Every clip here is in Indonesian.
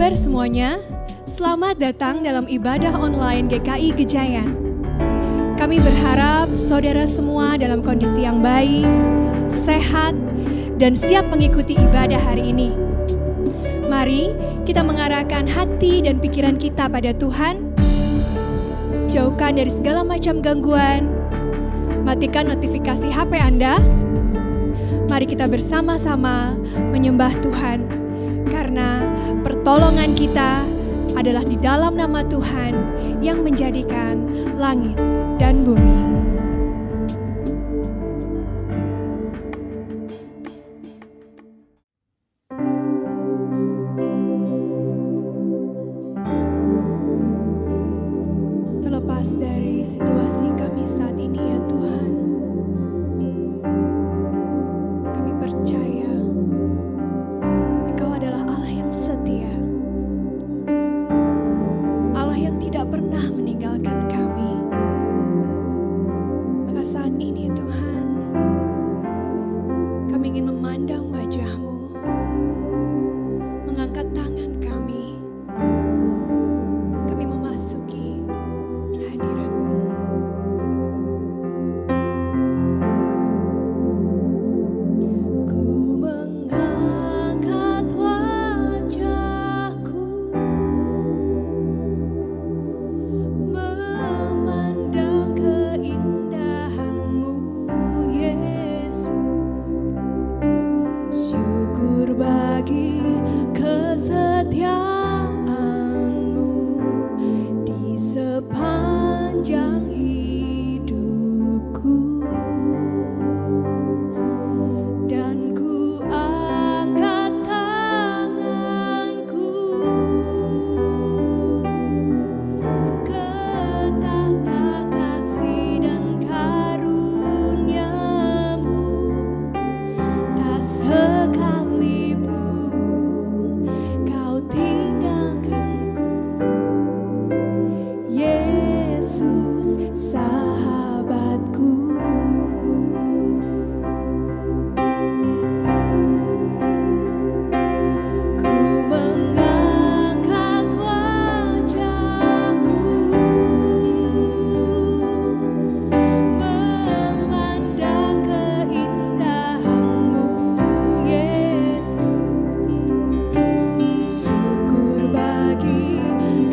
kabar semuanya? Selamat datang dalam ibadah online GKI Gejayan. Kami berharap saudara semua dalam kondisi yang baik, sehat, dan siap mengikuti ibadah hari ini. Mari kita mengarahkan hati dan pikiran kita pada Tuhan. Jauhkan dari segala macam gangguan. Matikan notifikasi HP Anda. Mari kita bersama-sama menyembah Tuhan, karena pertolongan kita adalah di dalam nama Tuhan yang menjadikan langit dan bumi. Terlepas dari situasi kami saat ini ya Tuhan, kami percaya Engkau adalah Allah yang setia, Allah yang tidak pernah meninggalkan kami. Maka saat ini Tuhan, kami ingin memandang wajah-Mu, mengangkat tangan kami memasuki hadirat-Mu. Ku mengangkat wajahku, memandang keindahan-Mu, Yesus. Syukur bagi kesetiaan-Mu di sepanjang hidupku. Dan ku angkat tanganku ke tahta kasih dan karunia-Mu. Tak sekalipun Kau tinggalkanku, Yesus sahabatku. Ku mengangkat wajahku, memandang keindahan-Mu, Yesus. Syukur bagi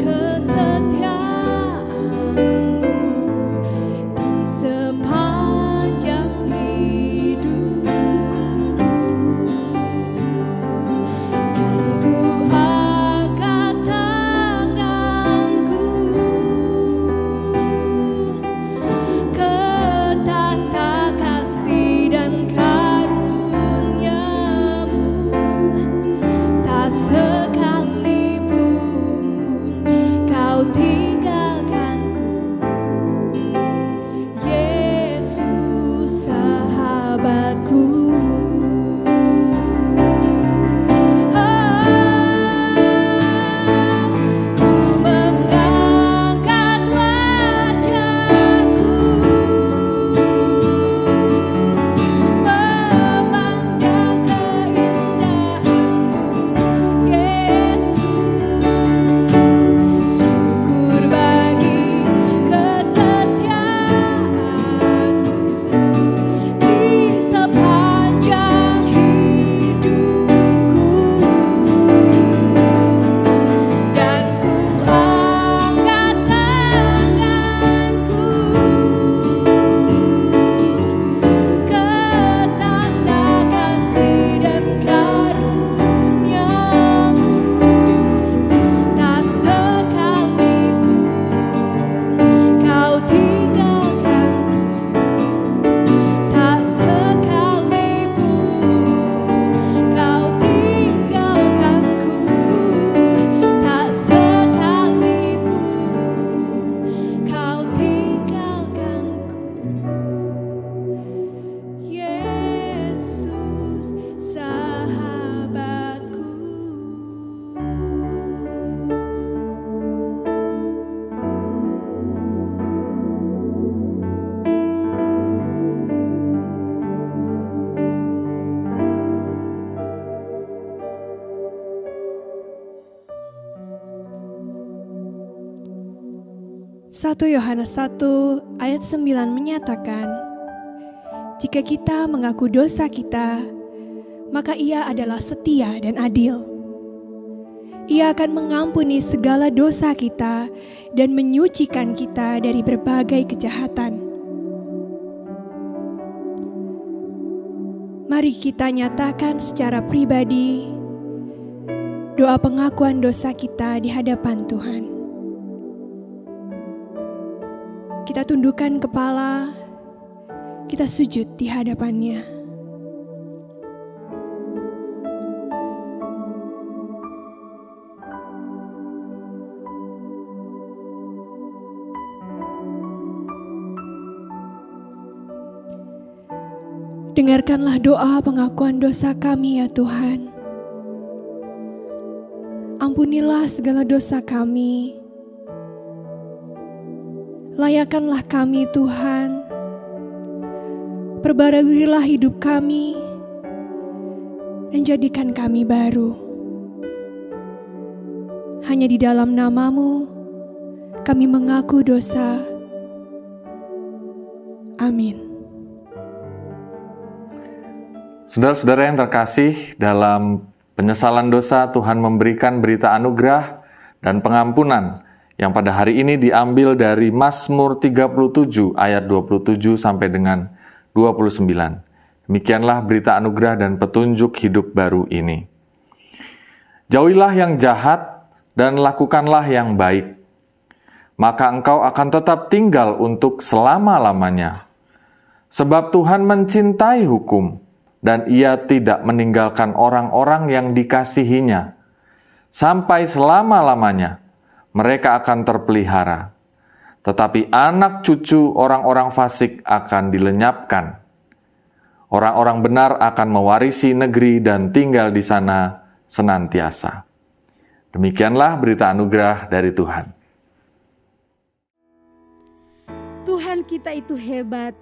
kesetiaan-Mu 1 Yohanes 1 ayat 9 menyatakan, jika kita mengaku dosa kita, maka Ia adalah setia dan adil. Ia akan mengampuni segala dosa kita dan menyucikan kita dari berbagai kejahatan. Mari kita nyatakan secara pribadi doa pengakuan dosa kita di hadapan Tuhan. Kita tundukkan kepala, kita sujud di hadapannya. Dengarkanlah doa pengakuan dosa kami ya Tuhan. Ampunilah segala dosa kami. Layakkanlah kami Tuhan. Perbarahilah hidup kami dan jadikan kami baru. Hanya di dalam nama-Mu kami mengaku dosa. Amin. Saudara-saudara yang terkasih, dalam penyesalan dosa Tuhan memberikan berita anugerah dan pengampunan yang pada hari ini diambil dari Mazmur 37 ayat 27 sampai dengan 29. Demikianlah berita anugerah dan petunjuk hidup baru ini. Jauhilah yang jahat dan lakukanlah yang baik, maka engkau akan tetap tinggal untuk selama-lamanya. Sebab Tuhan mencintai hukum, dan Ia tidak meninggalkan orang-orang yang dikasihinya. Sampai selama-lamanya mereka akan terpelihara. Tetapi anak cucu orang-orang fasik akan dilenyapkan. Orang-orang benar akan mewarisi negeri dan tinggal di sana senantiasa. Demikianlah berita anugerah dari Tuhan. Tuhan kita itu hebat,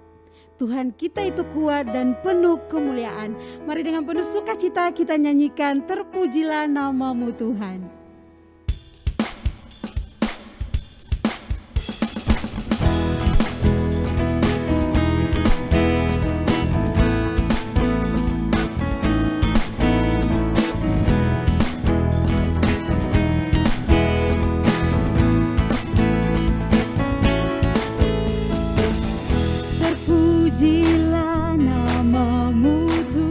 Tuhan kita itu kuat dan penuh kemuliaan. Mari dengan penuh sukacita kita nyanyikan terpujilah nama-Mu Tuhan. Terpujilah nama-Mu Tuhan.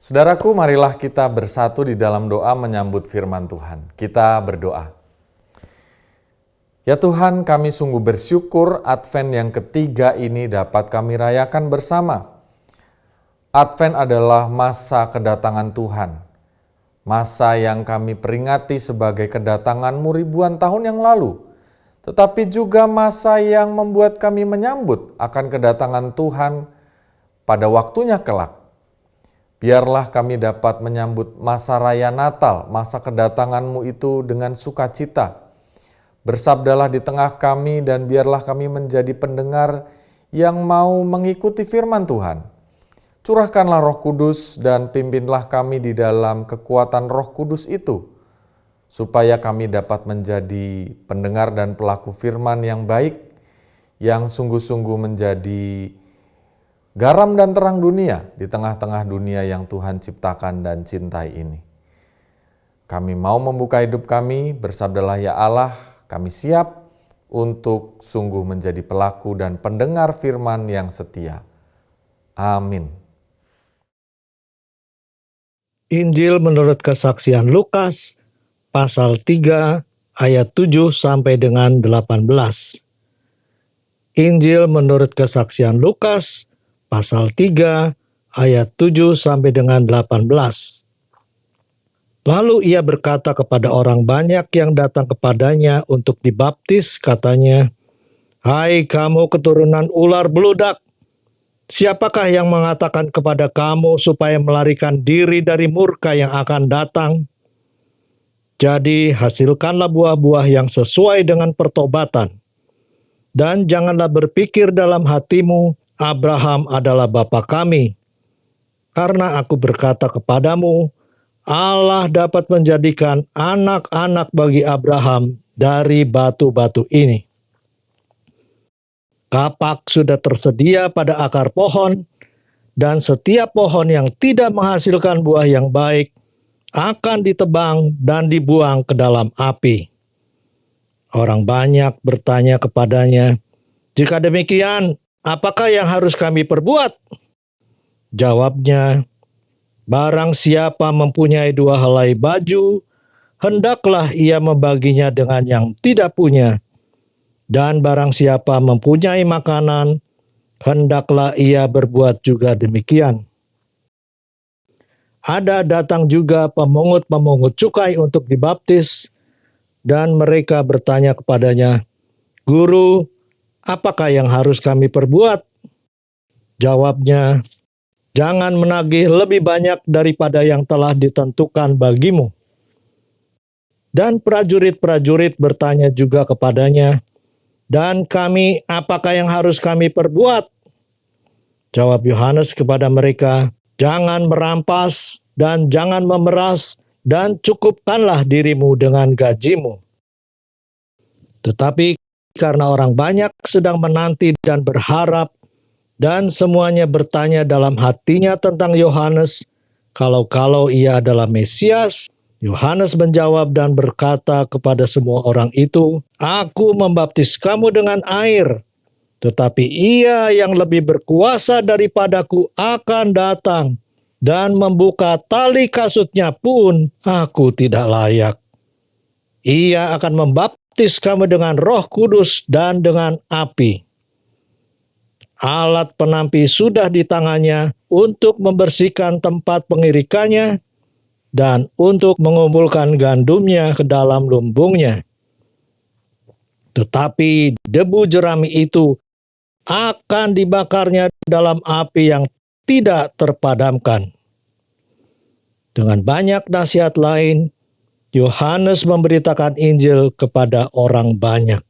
Saudaraku, marilah kita bersatu di dalam doa menyambut firman Tuhan. Kita berdoa. Ya Tuhan, kami sungguh bersyukur Advent yang ketiga ini dapat kami rayakan bersama. Advent adalah masa kedatangan Tuhan. Masa yang kami peringati sebagai kedatangan-Mu ribuan tahun yang lalu. Tetapi juga masa yang membuat kami menyambut akan kedatangan Tuhan pada waktunya kelak. Biarlah kami dapat menyambut masa raya Natal, masa kedatangan-Mu itu dengan sukacita. Bersabdalah di tengah kami dan biarlah kami menjadi pendengar yang mau mengikuti firman Tuhan. Curahkanlah Roh Kudus dan pimpinlah kami di dalam kekuatan Roh Kudus itu, supaya kami dapat menjadi pendengar dan pelaku firman yang baik, yang sungguh-sungguh menjadi garam dan terang dunia di tengah-tengah dunia yang Tuhan ciptakan dan cintai ini. Kami mau membuka hidup kami, bersabdalah ya Allah, kami siap untuk sungguh menjadi pelaku dan pendengar firman yang setia. Amin. Injil menurut kesaksian Lukas, pasal 3, ayat 7 sampai dengan 18. Injil menurut kesaksian Lukas, pasal 3, ayat 7 sampai dengan 18. Lalu ia berkata kepada orang banyak yang datang kepadanya untuk dibaptis, katanya, "Hai kamu keturunan ular beludak, siapakah yang mengatakan kepada kamu supaya melarikan diri dari murka yang akan datang? Jadi hasilkanlah buah-buah yang sesuai dengan pertobatan. Dan janganlah berpikir dalam hatimu, Abraham adalah bapa kami. Karena aku berkata kepadamu, Allah dapat menjadikan anak-anak bagi Abraham dari batu-batu ini. Kapak sudah tersedia pada akar pohon, dan setiap pohon yang tidak menghasilkan buah yang baik akan ditebang dan dibuang ke dalam api." Orang banyak bertanya kepadanya, "Jika demikian, apakah yang harus kami perbuat?" Jawabnya, "Barang siapa mempunyai 2 helai baju, hendaklah ia membaginya dengan yang tidak punya. Dan barang siapa mempunyai makanan, hendaklah ia berbuat juga demikian." Ada datang juga pemungut-pemungut cukai untuk dibaptis, dan mereka bertanya kepadanya, "Guru, apakah yang harus kami perbuat?" Jawabnya, "Jangan menagih lebih banyak daripada yang telah ditentukan bagimu." Dan prajurit-prajurit bertanya juga kepadanya, "Dan kami, apakah yang harus kami perbuat?" Jawab Yohanes kepada mereka, "Jangan merampas dan jangan memeras, dan cukupkanlah dirimu dengan gajimu." Tetapi karena orang banyak sedang menanti dan berharap, dan semuanya bertanya dalam hatinya tentang Yohanes, kalau ia adalah Mesias, Yohanes menjawab dan berkata kepada semua orang itu, "Aku membaptis kamu dengan air, tetapi Ia yang lebih berkuasa daripadaku akan datang, dan membuka tali kasutnya pun aku tidak layak. Ia akan membaptis kamu dengan Roh Kudus dan dengan api. Alat penampi sudah di tangannya untuk membersihkan tempat pengirikannya dan untuk mengumpulkan gandumnya ke dalam lumbungnya. Tetapi debu jerami itu akan dibakarnya dalam api yang tidak terpadamkan." Dengan banyak nasihat lain, Yohanes memberitakan Injil kepada orang banyak.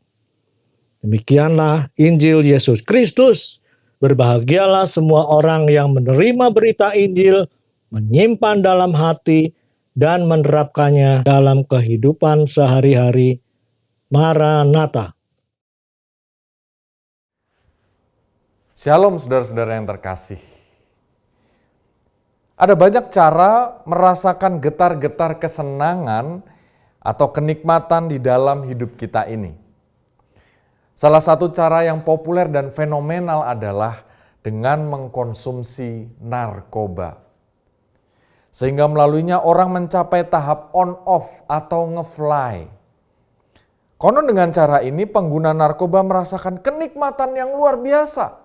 Demikianlah Injil Yesus Kristus. Berbahagialah semua orang yang menerima berita Injil, menyimpan dalam hati, dan menerapkannya dalam kehidupan sehari-hari. Maranatha. Shalom saudara-saudara yang terkasih. Ada banyak cara merasakan getar-getar kesenangan atau kenikmatan di dalam hidup kita ini. Salah satu cara yang populer dan fenomenal adalah dengan mengkonsumsi narkoba. sehingga melaluinya orang mencapai tahap on-off atau nge-fly. Konon dengan cara ini pengguna narkoba merasakan kenikmatan yang luar biasa.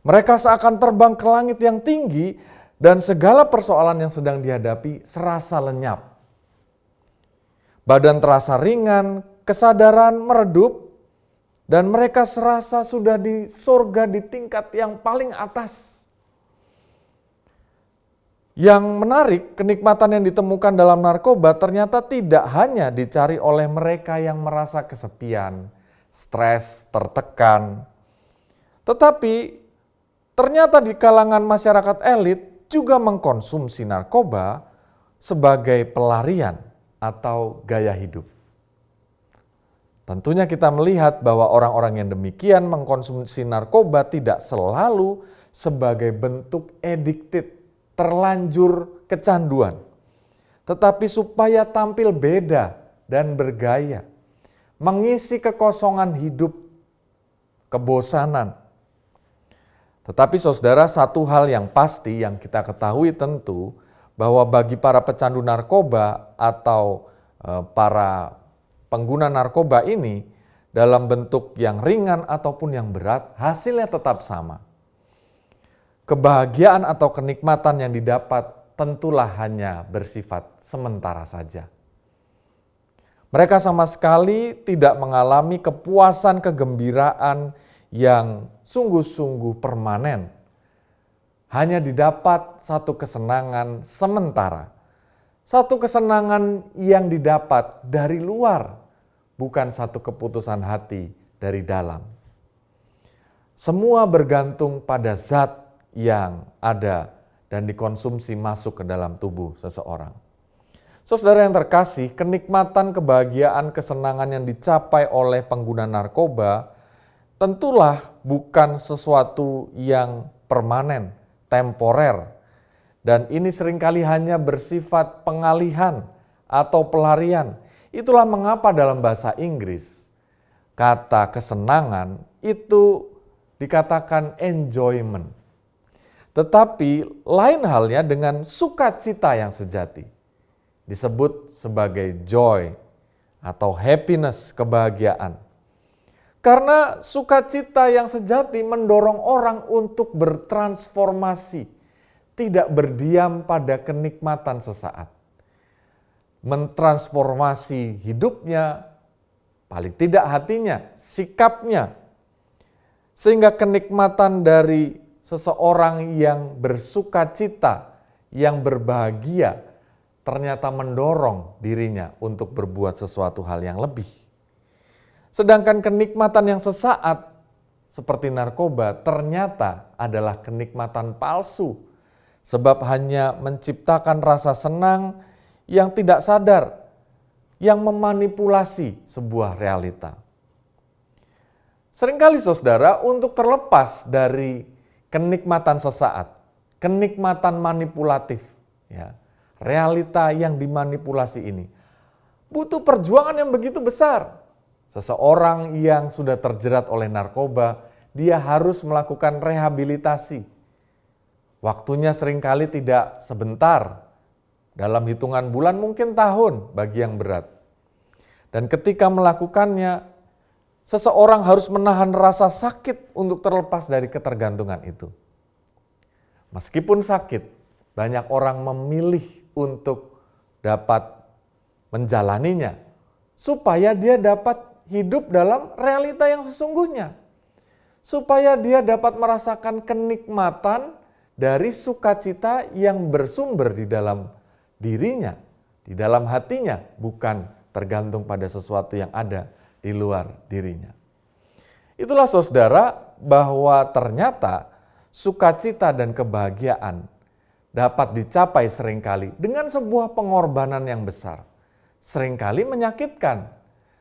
Mereka seakan terbang ke langit yang tinggi dan segala persoalan yang sedang dihadapi serasa lenyap. Badan terasa ringan, kesadaran meredup, dan mereka serasa sudah di surga di tingkat yang paling atas. Yang menarik, kenikmatan yang ditemukan dalam narkoba ternyata tidak hanya dicari oleh mereka yang merasa kesepian, stres, tertekan. Tetapi ternyata di kalangan masyarakat elit juga mengkonsumsi narkoba sebagai pelarian atau gaya hidup. Tentunya kita melihat bahwa orang-orang yang demikian mengkonsumsi narkoba tidak selalu sebagai bentuk addicted, terlanjur kecanduan, tetapi supaya tampil beda dan bergaya, mengisi kekosongan hidup, kebosanan. Tetapi saudara, satu hal yang pasti yang kita ketahui tentu, bahwa bagi para pecandu narkoba atau para pengguna narkoba ini, dalam bentuk yang ringan ataupun yang berat, hasilnya tetap sama. Kebahagiaan atau kenikmatan yang didapat tentulah hanya bersifat sementara saja. Mereka sama sekali tidak mengalami kepuasan, kegembiraan yang sungguh-sungguh permanen. Hanya didapat satu kesenangan sementara. Satu kesenangan yang didapat dari luar, bukan satu keputusan hati dari dalam. Semua bergantung pada zat yang ada dan dikonsumsi masuk ke dalam tubuh seseorang. Saudara yang terkasih, kenikmatan, kebahagiaan, kesenangan yang dicapai oleh pengguna narkoba tentulah bukan sesuatu yang permanen, temporer, dan ini seringkali hanya bersifat pengalihan atau pelarian. Itulah mengapa dalam bahasa Inggris kata kesenangan itu dikatakan enjoyment. Tetapi lain halnya dengan sukacita yang sejati. Disebut sebagai joy atau happiness, kebahagiaan. Karena sukacita yang sejati mendorong orang untuk bertransformasi, tidak berdiam pada kenikmatan sesaat. Mentransformasi hidupnya, paling tidak hatinya, sikapnya. Sehingga kenikmatan dari seseorang yang bersukacita, yang berbahagia, ternyata mendorong dirinya untuk berbuat sesuatu hal yang lebih. Sedangkan kenikmatan yang sesaat, seperti narkoba, ternyata adalah kenikmatan palsu, sebab hanya menciptakan rasa senang yang tidak sadar, yang memanipulasi sebuah realita. Seringkali saudara, untuk terlepas dari kenikmatan sesaat, kenikmatan manipulatif, ya, realita yang dimanipulasi ini butuh perjuangan yang begitu besar. Seseorang yang sudah terjerat oleh narkoba, dia harus melakukan rehabilitasi. Waktunya seringkali tidak sebentar, dalam hitungan bulan mungkin tahun bagi yang berat. Dan ketika melakukannya, seseorang harus menahan rasa sakit untuk terlepas dari ketergantungan itu. Meskipun sakit, banyak orang memilih untuk dapat menjalaninya, supaya dia dapat hidup dalam realita yang sesungguhnya. Supaya dia dapat merasakan kenikmatan dari sukacita yang bersumber di dalam dirinya, di dalam hatinya, bukan tergantung pada sesuatu yang ada di luar dirinya. Itulah saudara, bahwa ternyata sukacita dan kebahagiaan dapat dicapai seringkali dengan sebuah pengorbanan yang besar. Seringkali menyakitkan,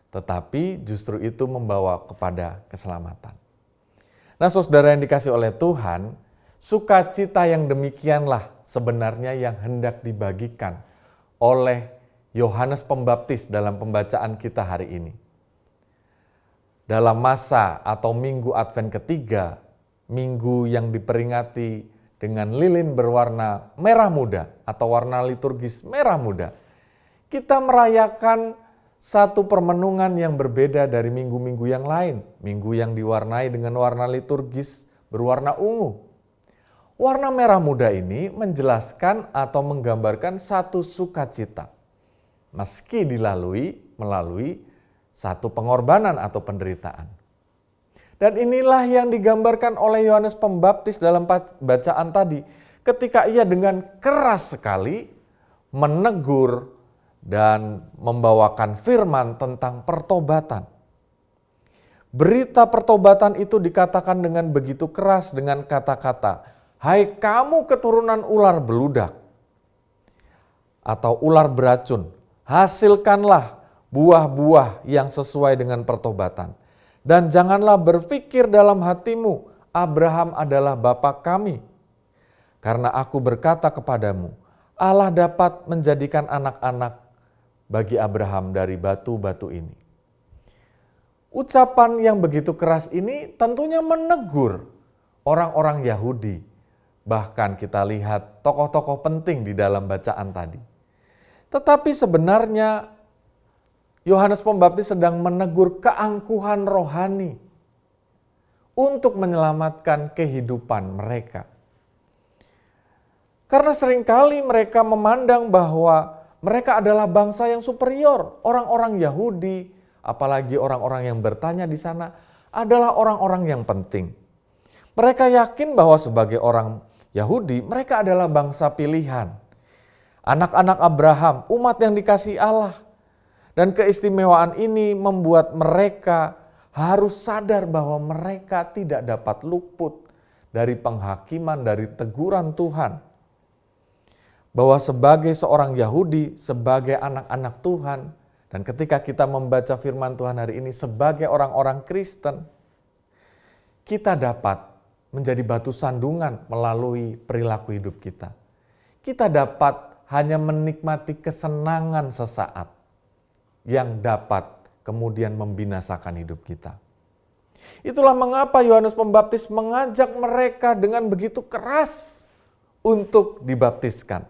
tetapi justru itu membawa kepada keselamatan. Nah saudara yang dikasih oleh Tuhan, sukacita yang demikianlah sebenarnya yang hendak dibagikan oleh Yohanes Pembaptis dalam pembacaan kita hari ini. Dalam masa atau minggu Advent ketiga, minggu yang diperingati dengan lilin berwarna merah muda atau warna liturgis merah muda, kita merayakan satu permenungan yang berbeda dari minggu-minggu yang lain. Minggu yang diwarnai dengan warna liturgis berwarna ungu. Warna merah muda ini menjelaskan atau menggambarkan satu sukacita. Meski melalui satu pengorbanan atau penderitaan. Dan inilah yang digambarkan oleh Yohanes Pembaptis dalam bacaan tadi. Ketika ia dengan keras sekali menegur dan membawakan firman tentang pertobatan. Berita pertobatan itu dikatakan dengan begitu keras dengan kata-kata, "Hai kamu keturunan ular beludak atau ular beracun, hasilkanlah buah-buah yang sesuai dengan pertobatan. Dan janganlah berpikir dalam hatimu, Abraham adalah bapa kami. Karena aku berkata kepadamu, Allah dapat menjadikan anak-anak bagi Abraham dari batu-batu ini." Ucapan yang begitu keras ini tentunya menegur orang-orang Yahudi. Bahkan kita lihat tokoh-tokoh penting di dalam bacaan tadi. Tetapi sebenarnya Yohanes Pembaptis sedang menegur keangkuhan rohani untuk menyelamatkan kehidupan mereka. Karena seringkali mereka memandang bahwa mereka adalah bangsa yang superior. Orang-orang Yahudi, apalagi orang-orang yang bertanya di sana, adalah orang-orang yang penting. Mereka yakin bahwa sebagai orang Yahudi, mereka adalah bangsa pilihan. Anak-anak Abraham, umat yang dikasihi Allah. Dan keistimewaan ini membuat mereka harus sadar bahwa mereka tidak dapat luput dari penghakiman, dari teguran Tuhan. Bahwa sebagai seorang Yahudi, sebagai anak-anak Tuhan, dan ketika kita membaca firman Tuhan hari ini sebagai orang-orang Kristen, kita dapat menjadi batu sandungan melalui perilaku hidup kita. Kita dapat hanya menikmati kesenangan sesaat yang dapat kemudian membinasakan hidup kita. Itulah mengapa Yohanes Pembaptis mengajak mereka dengan begitu keras untuk dibaptiskan.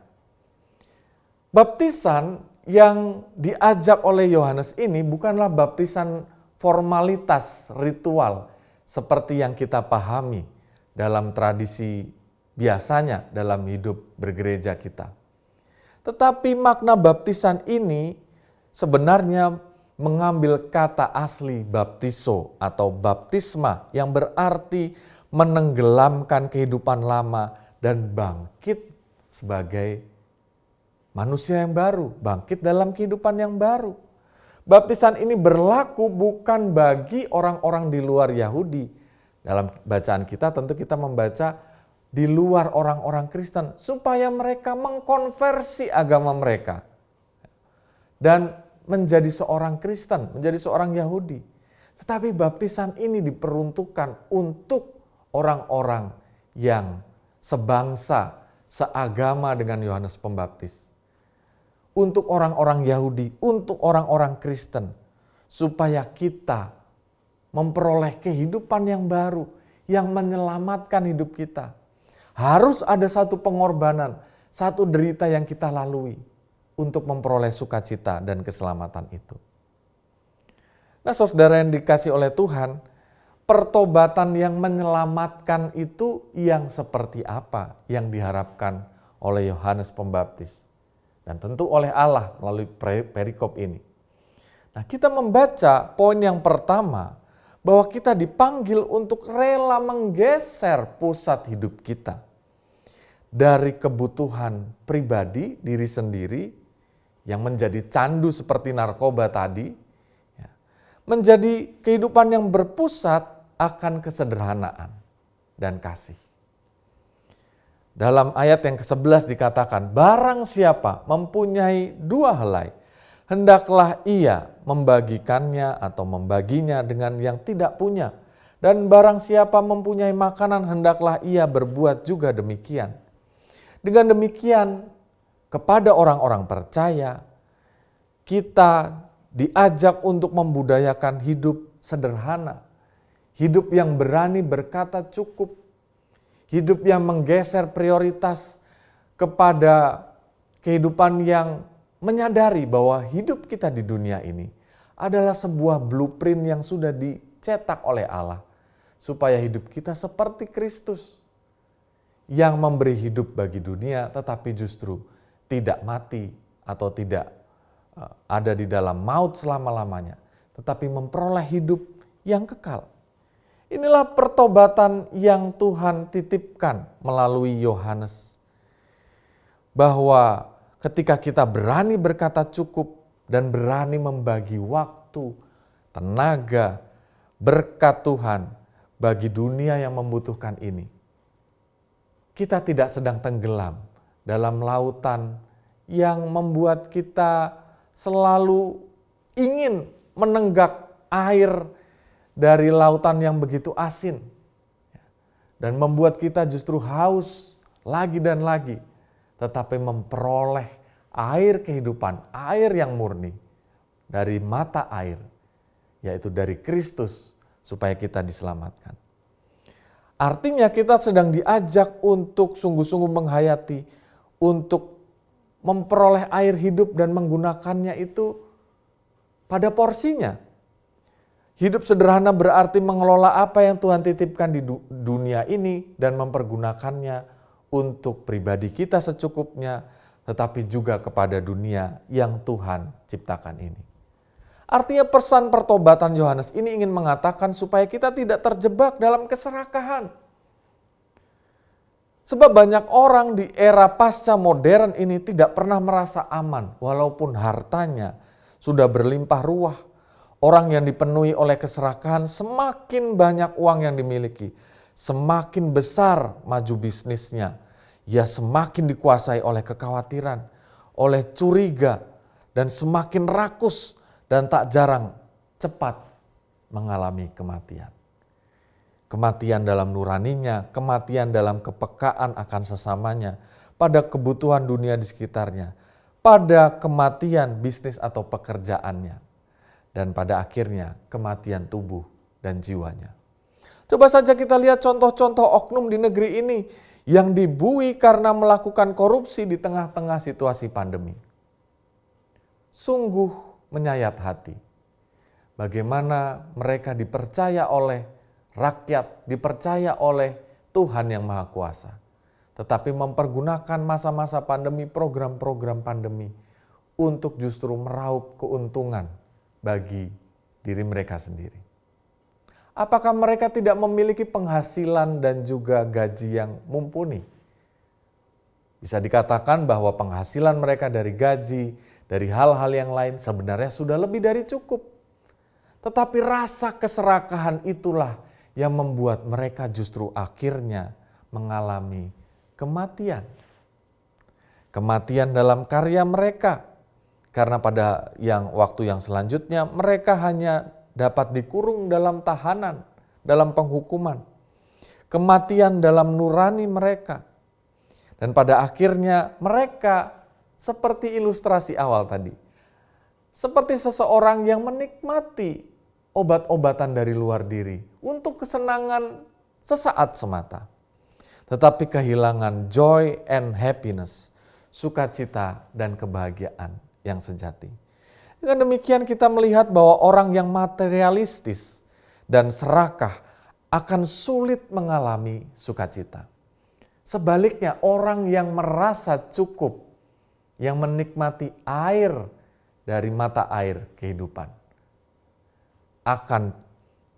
Baptisan yang diajak oleh Yohanes ini bukanlah baptisan formalitas ritual seperti yang kita pahami dalam tradisi biasanya dalam hidup bergereja kita. Tetapi makna baptisan ini sebenarnya mengambil kata asli baptiso atau baptisma yang berarti menenggelamkan kehidupan lama dan bangkit sebagai manusia yang baru, bangkit dalam kehidupan yang baru. Baptisan ini berlaku bukan bagi orang-orang di luar Yahudi. Dalam bacaan kita tentu kita membaca di luar orang-orang Kristen supaya mereka mengkonversi agama mereka dan menjadi seorang Kristen, menjadi seorang Yahudi. Tetapi baptisan ini diperuntukkan untuk orang-orang yang sebangsa, seagama dengan Yohanes Pembaptis. Untuk orang-orang Yahudi, untuk orang-orang Kristen. Supaya kita memperoleh kehidupan yang baru, yang menyelamatkan hidup kita. Harus ada satu pengorbanan, satu derita yang kita lalui untuk memperoleh sukacita dan keselamatan itu. Nah, saudara yang dikasihi oleh Tuhan, pertobatan yang menyelamatkan itu yang seperti apa yang diharapkan oleh Yohanes Pembaptis dan tentu oleh Allah melalui perikop ini. Nah, kita membaca poin yang pertama bahwa kita dipanggil untuk rela menggeser pusat hidup kita dari kebutuhan pribadi diri sendiri yang menjadi candu seperti narkoba tadi, menjadi kehidupan yang berpusat akan kesederhanaan dan kasih. Dalam ayat yang ke-11 dikatakan, barang siapa mempunyai 2 helai, hendaklah ia membagikannya atau membaginya dengan yang tidak punya. Dan barang siapa mempunyai makanan, hendaklah ia berbuat juga demikian. Dengan demikian, kepada orang-orang percaya, kita diajak untuk membudayakan hidup sederhana. Hidup yang berani berkata cukup. hidup yang menggeser prioritas kepada kehidupan yang menyadari bahwa hidup kita di dunia ini adalah sebuah blueprint yang sudah dicetak oleh Allah, supaya hidup kita seperti Kristus yang memberi hidup bagi dunia, tetapi justru tidak mati atau tidak ada di dalam maut selama-lamanya, tetapi memperoleh hidup yang kekal. Inilah pertobatan yang Tuhan titipkan melalui Yohanes, bahwa ketika kita berani berkata cukup dan berani membagi waktu, tenaga, berkat Tuhan bagi dunia yang membutuhkan ini, kita tidak sedang tenggelam dalam lautan yang membuat kita selalu ingin menenggak air dari lautan yang begitu asin dan membuat kita justru haus lagi dan lagi, tetapi memperoleh air kehidupan, air yang murni dari mata air, yaitu dari Kristus, supaya kita diselamatkan. Artinya kita sedang diajak untuk sungguh-sungguh menghayati, untuk memperoleh air hidup dan menggunakannya itu pada porsinya. Hidup sederhana berarti mengelola apa yang Tuhan titipkan di dunia ini dan mempergunakannya untuk pribadi kita secukupnya, tetapi juga kepada dunia yang Tuhan ciptakan ini. Artinya pesan pertobatan Yohanes ini ingin mengatakan supaya kita tidak terjebak dalam keserakahan. Sebab banyak orang di era pasca modern ini tidak pernah merasa aman walaupun hartanya sudah berlimpah ruah. Orang yang dipenuhi oleh keserakahan, semakin banyak uang yang dimiliki, semakin besar maju bisnisnya, ia semakin dikuasai oleh kekhawatiran, oleh curiga, dan semakin rakus dan tak jarang cepat mengalami kematian. Kematian dalam nuraninya, kematian dalam kepekaan akan sesamanya, pada kebutuhan dunia di sekitarnya, pada kematian bisnis atau pekerjaannya, dan pada akhirnya kematian tubuh dan jiwanya. Coba saja kita lihat contoh-contoh oknum di negeri ini yang dibui karena melakukan korupsi di tengah-tengah situasi pandemi. Sungguh menyayat hati. Bagaimana mereka dipercaya oleh rakyat, dipercaya oleh Tuhan yang Maha Kuasa. Tetapi mempergunakan masa-masa pandemi, program-program pandemi untuk justru meraup keuntungan bagi diri mereka sendiri. Apakah mereka tidak memiliki penghasilan dan juga gaji yang mumpuni? Bisa dikatakan bahwa penghasilan mereka dari gaji, dari hal-hal yang lain sebenarnya sudah lebih dari cukup. Tetapi rasa keserakahan itulah yang membuat mereka justru akhirnya mengalami kematian. Kematian dalam karya mereka. Karena pada waktu yang selanjutnya mereka hanya dapat dikurung dalam tahanan, dalam penghukuman. Kematian dalam nurani mereka. Dan pada akhirnya mereka seperti ilustrasi awal tadi. Seperti seseorang yang menikmati obat-obatan dari luar diri untuk kesenangan sesaat semata. Tetapi kehilangan joy and happiness, sukacita dan kebahagiaan yang sejati. Dengan demikian kita melihat bahwa orang yang materialistis dan serakah akan sulit mengalami sukacita. Sebaliknya orang yang merasa cukup, yang menikmati air dari mata air kehidupan, akan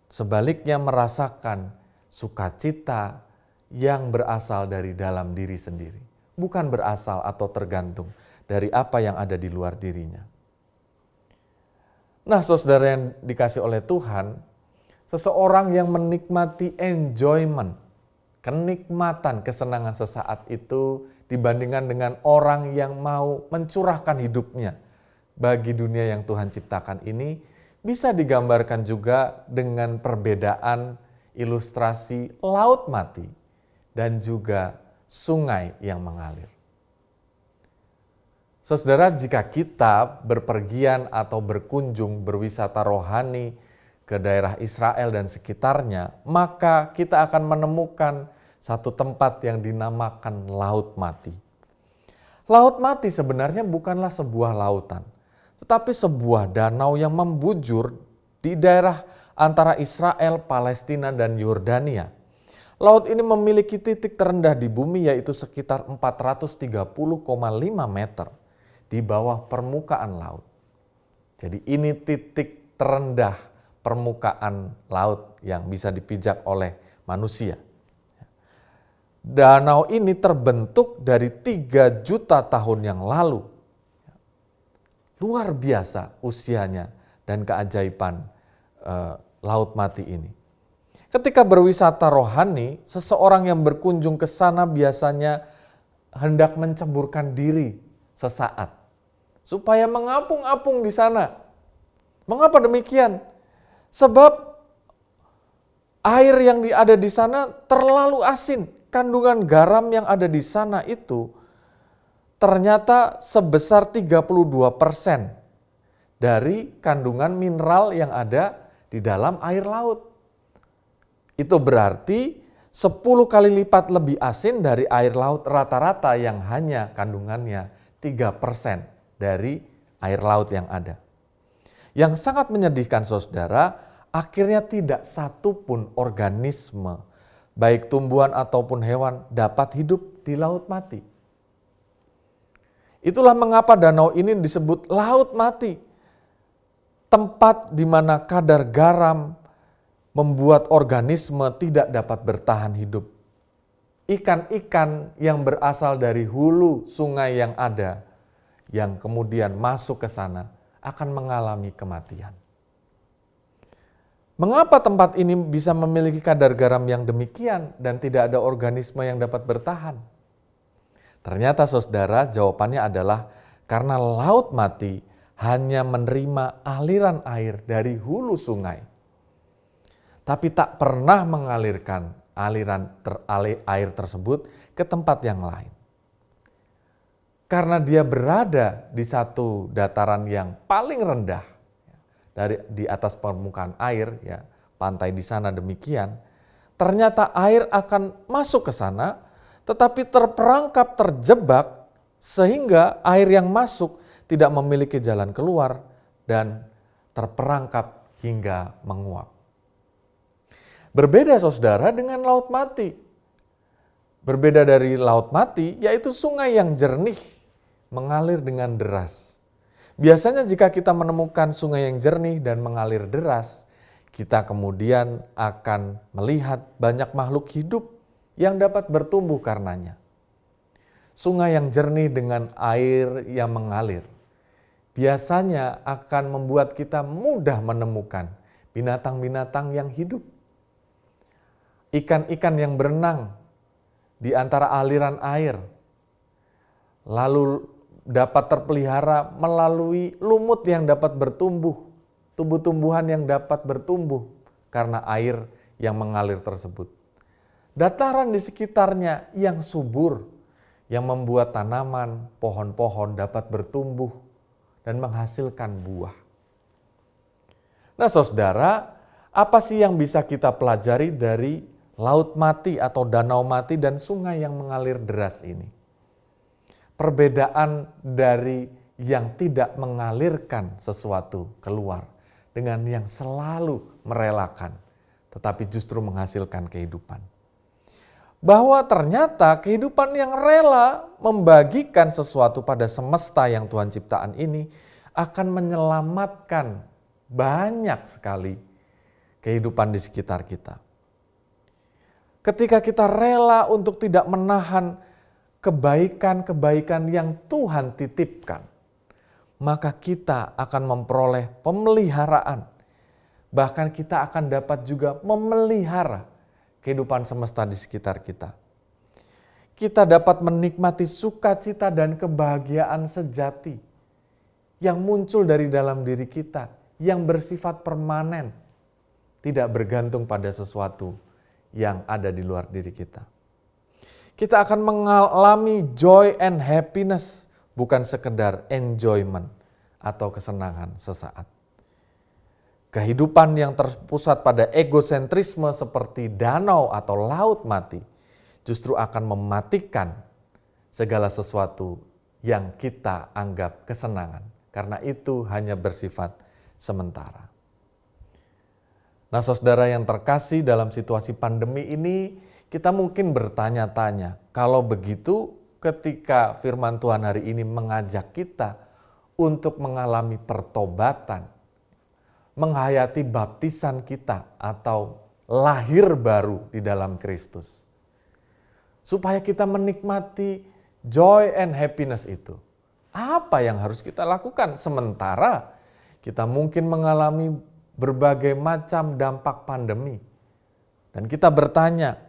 sebaliknya merasakan sukacita yang berasal dari dalam diri sendiri. Bukan berasal atau tergantung dari apa yang ada di luar dirinya. Nah, saudara yang dikasih oleh Tuhan, seseorang yang menikmati enjoyment, kenikmatan, kesenangan sesaat itu dibandingkan dengan orang yang mau mencurahkan hidupnya bagi dunia yang Tuhan ciptakan ini, bisa digambarkan juga dengan perbedaan ilustrasi laut mati dan juga sungai yang mengalir. Saudara, jika kita berpergian atau berkunjung berwisata rohani ke daerah Israel dan sekitarnya, maka kita akan menemukan satu tempat yang dinamakan Laut Mati. Laut Mati sebenarnya bukanlah sebuah lautan, tetapi sebuah danau yang membujur di daerah antara Israel, Palestina, dan Yordania. Laut ini memiliki titik terendah di bumi yaitu sekitar 430,5 meter di bawah permukaan laut. Jadi ini titik terendah permukaan laut yang bisa dipijak oleh manusia. Danau ini terbentuk dari 3 juta tahun yang lalu. Luar biasa usianya dan keajaiban Laut Mati ini. Ketika berwisata rohani, seseorang yang berkunjung ke sana biasanya hendak menceburkan diri sesaat supaya mengapung-apung di sana. Mengapa demikian? Sebab air yang ada di sana terlalu asin. Kandungan garam yang ada di sana itu ternyata sebesar 32% dari kandungan mineral yang ada di dalam air laut. Itu berarti 10 kali lipat lebih asin dari air laut rata-rata yang hanya kandungannya 3% dari air laut yang ada. Yang sangat menyedihkan saudara, akhirnya tidak satu pun organisme, baik tumbuhan ataupun hewan dapat hidup di Laut Mati. Itulah mengapa danau ini disebut Laut Mati, tempat di mana kadar garam membuat organisme tidak dapat bertahan hidup. Ikan-ikan yang berasal dari hulu sungai yang ada, yang kemudian masuk ke sana, akan mengalami kematian. Mengapa tempat ini bisa memiliki kadar garam yang demikian dan tidak ada organisme yang dapat bertahan? Ternyata saudara, jawabannya adalah karena Laut Mati hanya menerima aliran air dari hulu sungai, tapi tak pernah mengalirkan aliran air tersebut ke tempat yang lain. Karena dia berada di satu dataran yang paling rendah di atas permukaan air, ya, pantai di sana demikian, ternyata air akan masuk ke sana, tetapi terperangkap terjebak sehingga air yang masuk tidak memiliki jalan keluar dan terperangkap hingga menguap. Berbeda saudara dengan Laut Mati. Berbeda dari Laut Mati yaitu sungai yang jernih mengalir dengan deras. Biasanya jika kita menemukan sungai yang jernih dan mengalir deras, kita kemudian akan melihat banyak makhluk hidup yang dapat bertumbuh karenanya. Sungai yang jernih dengan air yang mengalir biasanya akan membuat kita mudah menemukan binatang-binatang yang hidup. Ikan-ikan yang berenang di antara aliran air, lalu dapat terpelihara melalui lumut yang dapat bertumbuh, tumbuh-tumbuhan yang dapat bertumbuh karena air yang mengalir tersebut. Dataran di sekitarnya yang subur, yang membuat tanaman, pohon-pohon dapat bertumbuh dan menghasilkan buah. Nah saudara, apa sih yang bisa kita pelajari dari Laut Mati atau Danau Mati dan sungai yang mengalir deras ini? Perbedaan dari yang tidak mengalirkan sesuatu keluar dengan yang selalu merelakan, tetapi justru menghasilkan kehidupan. Bahwa ternyata kehidupan yang rela membagikan sesuatu pada semesta yang Tuhan ciptaan ini akan menyelamatkan banyak sekali kehidupan di sekitar kita. Ketika kita rela untuk tidak menahan kebaikan-kebaikan yang Tuhan titipkan, maka kita akan memperoleh pemeliharaan. Bahkan kita akan dapat juga memelihara kehidupan semesta di sekitar kita. Kita dapat menikmati sukacita dan kebahagiaan sejati yang muncul dari dalam diri kita, yang bersifat permanen, tidak bergantung pada sesuatu yang ada di luar diri kita. Kita akan mengalami joy and happiness, bukan sekedar enjoyment atau kesenangan sesaat. Kehidupan yang terpusat pada egosentrisme seperti danau atau laut mati justru akan mematikan segala sesuatu yang kita anggap kesenangan, karena itu hanya bersifat sementara. Nah, saudara yang terkasih, dalam situasi pandemi ini kita mungkin bertanya-tanya, kalau begitu ketika firman Tuhan hari ini mengajak kita untuk mengalami pertobatan, menghayati baptisan kita atau lahir baru di dalam Kristus, supaya kita menikmati joy and happiness itu, apa yang harus kita lakukan sementara kita mungkin mengalami berbagai macam dampak pandemi? Dan kita bertanya,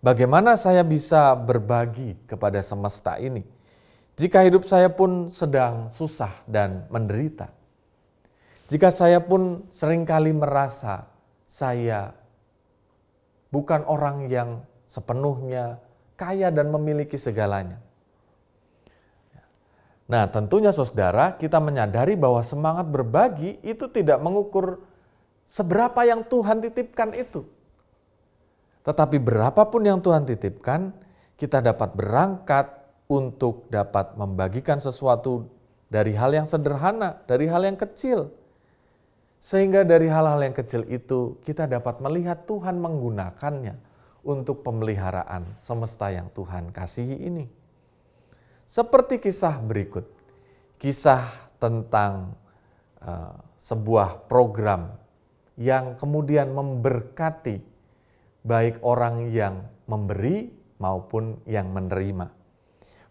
bagaimana saya bisa berbagi kepada semesta ini jika hidup saya pun sedang susah dan menderita? Jika saya pun seringkali merasa saya bukan orang yang sepenuhnya kaya dan memiliki segalanya. Nah, tentunya saudara, kita menyadari bahwa semangat berbagi itu tidak mengukur seberapa yang Tuhan titipkan itu. Tetapi berapapun yang Tuhan titipkan, kita dapat berangkat untuk dapat membagikan sesuatu dari hal yang sederhana, dari hal yang kecil. Sehingga dari hal-hal yang kecil itu kita dapat melihat Tuhan menggunakannya untuk pemeliharaan semesta yang Tuhan kasihi ini. Seperti kisah berikut, kisah tentang sebuah program yang kemudian memberkati baik orang yang memberi maupun yang menerima.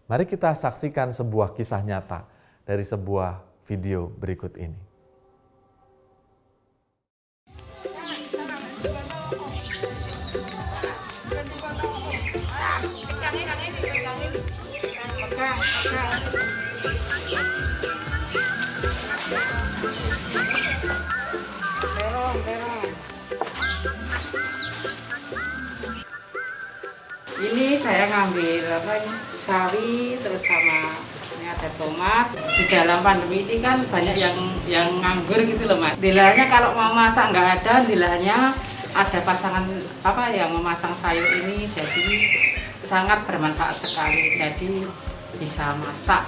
Mari kita saksikan sebuah kisah nyata dari sebuah video berikut ini. Ini saya ngambil sawi, terus sama ini ada tomat. Di dalam pandemi ini kan banyak yang nganggur gitu loh Mas. Dilanya kalau mau masak nggak ada, dilanya ada pasangan yang memasang sayur ini, jadi sangat bermanfaat sekali. Jadi bisa masak.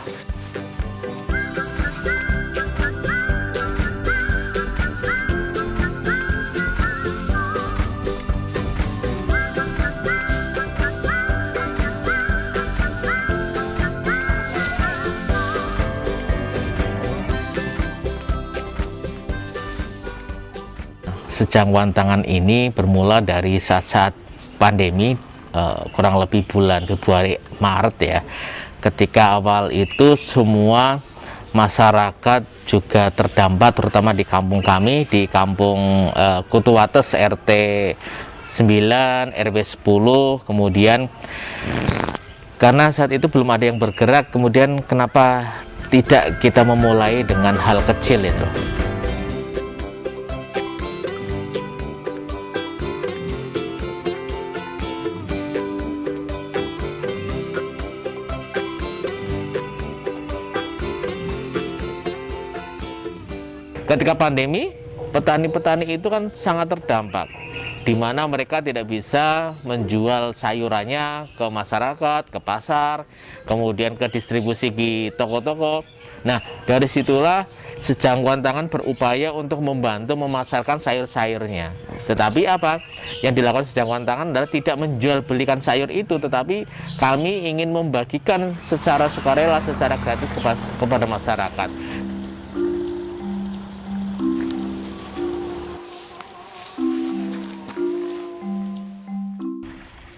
Sejangkauan tangan ini bermula dari saat-saat pandemi, kurang lebih bulan Februari Maret ya. Ketika awal itu semua masyarakat juga terdampak, terutama di kampung kami, di kampung Kutuwates RT 9 RW 10. Kemudian karena saat itu belum ada yang bergerak, kemudian kenapa tidak kita memulai dengan hal kecil itu. Ketika pandemi, petani-petani itu kan sangat terdampak, di mana mereka tidak bisa menjual sayurannya ke masyarakat, ke pasar, kemudian ke distribusi di toko-toko. Nah, dari situlah Sejangkauan Tangan berupaya untuk membantu memasarkan sayur-sayurnya. Tetapi apa yang dilakukan Sejangkauan Tangan adalah tidak menjual belikan sayur itu, tetapi kami ingin membagikan secara sukarela, secara gratis kepada masyarakat.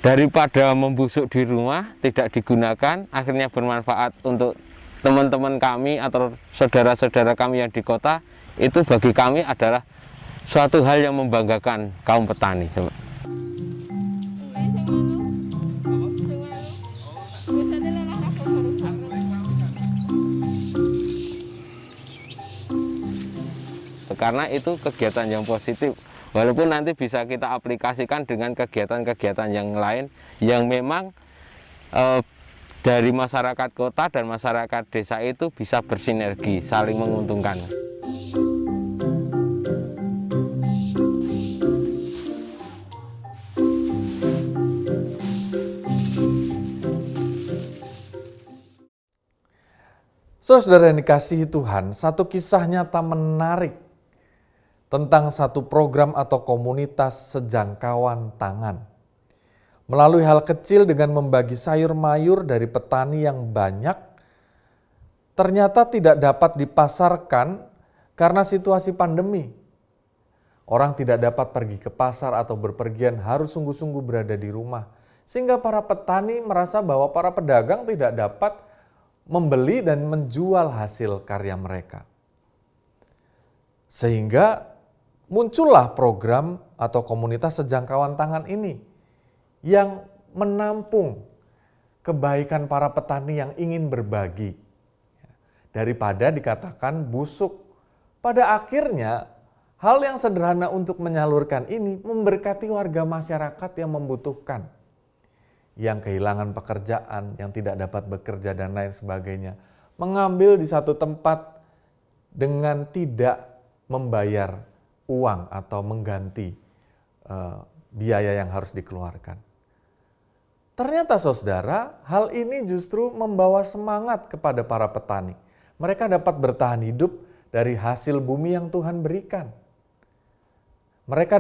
Daripada membusuk di rumah, tidak digunakan, akhirnya bermanfaat untuk teman-teman kami atau saudara-saudara kami yang di kota. Itu bagi kami adalah suatu hal yang membanggakan kaum petani. Karena itu kegiatan yang positif. Walaupun nanti bisa kita aplikasikan dengan kegiatan-kegiatan yang lain yang memang dari masyarakat kota dan masyarakat desa itu bisa bersinergi, saling menguntungkan. Saudara yang dikasihi Tuhan, satu kisah nyata menarik tentang satu program atau komunitas sejangkauan tangan. Melalui hal kecil dengan membagi sayur mayur dari petani yang banyak, ternyata tidak dapat dipasarkan karena situasi pandemi. Orang tidak dapat pergi ke pasar atau berpergian, harus sungguh-sungguh berada di rumah. Sehingga para petani merasa bahwa para pedagang tidak dapat membeli dan menjual hasil karya mereka. Sehingga muncullah program atau komunitas sejangkauan tangan ini yang menampung kebaikan para petani yang ingin berbagi. Daripada dikatakan busuk. Pada akhirnya hal yang sederhana untuk menyalurkan ini memberkati warga masyarakat yang membutuhkan. Yang kehilangan pekerjaan, yang tidak dapat bekerja dan lain sebagainya. Mengambil di satu tempat dengan tidak membayar uang atau mengganti biaya yang harus dikeluarkan. Ternyata saudara, hal ini justru membawa semangat kepada para petani. Mereka dapat bertahan hidup dari hasil bumi yang Tuhan berikan. Mereka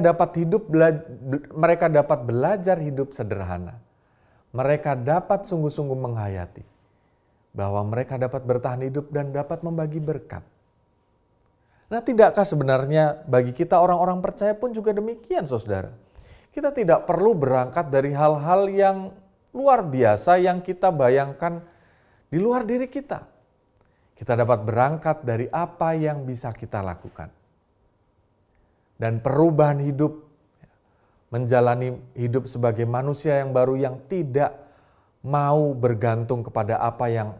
dapat belajar hidup sederhana. Mereka dapat sungguh-sungguh menghayati bahwa mereka dapat bertahan hidup dan dapat membagi berkat. Nah, tidakkah sebenarnya bagi kita orang-orang percaya pun juga demikian, saudara? Kita tidak perlu berangkat dari hal-hal yang luar biasa yang kita bayangkan di luar diri kita. Kita dapat berangkat dari apa yang bisa kita lakukan. Dan perubahan hidup, menjalani hidup sebagai manusia yang baru yang tidak mau bergantung kepada apa yang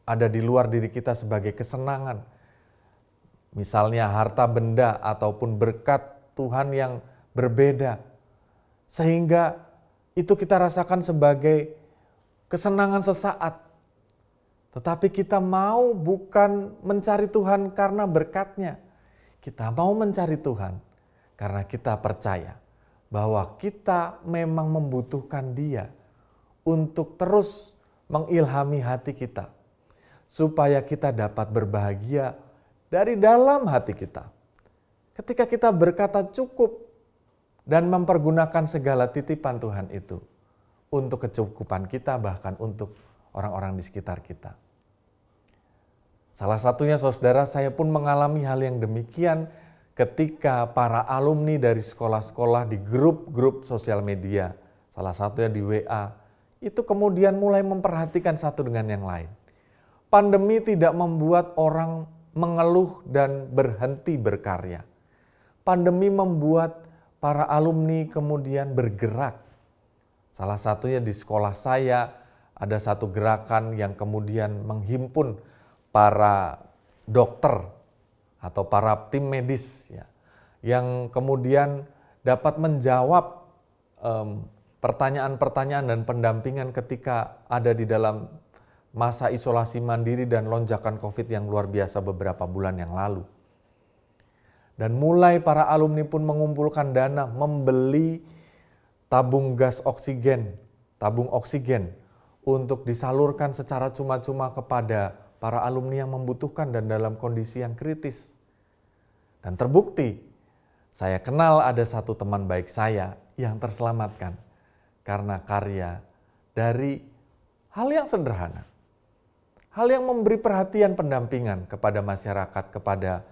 ada di luar diri kita sebagai kesenangan. Misalnya harta benda ataupun berkat Tuhan yang berbeda. Sehingga itu kita rasakan sebagai kesenangan sesaat. Tetapi kita mau bukan mencari Tuhan karena berkatnya. Kita mau mencari Tuhan karena kita percaya bahwa kita memang membutuhkan Dia untuk terus mengilhami hati kita. Supaya kita dapat berbahagia dari dalam hati kita. Ketika kita berkata cukup dan mempergunakan segala titipan Tuhan itu untuk kecukupan kita, bahkan untuk orang-orang di sekitar kita. Salah satunya saudara, saya pun mengalami hal yang demikian ketika para alumni dari sekolah-sekolah di grup-grup sosial media, salah satunya di WA, itu kemudian mulai memperhatikan satu dengan yang lain. Pandemi tidak membuat orang mengeluh dan berhenti berkarya. Pandemi membuat para alumni kemudian bergerak. Salah satunya di sekolah saya ada satu gerakan yang kemudian menghimpun para dokter atau para tim medis ya, yang kemudian dapat menjawab pertanyaan-pertanyaan dan pendampingan ketika ada di dalam masa isolasi mandiri dan lonjakan COVID yang luar biasa beberapa bulan yang lalu. Dan mulai para alumni pun mengumpulkan dana membeli tabung gas oksigen, tabung oksigen untuk disalurkan secara cuma-cuma kepada para alumni yang membutuhkan dan dalam kondisi yang kritis. Dan terbukti, saya kenal ada satu teman baik saya yang terselamatkan karena karya dari hal yang sederhana. Hal yang memberi perhatian pendampingan kepada masyarakat, kepada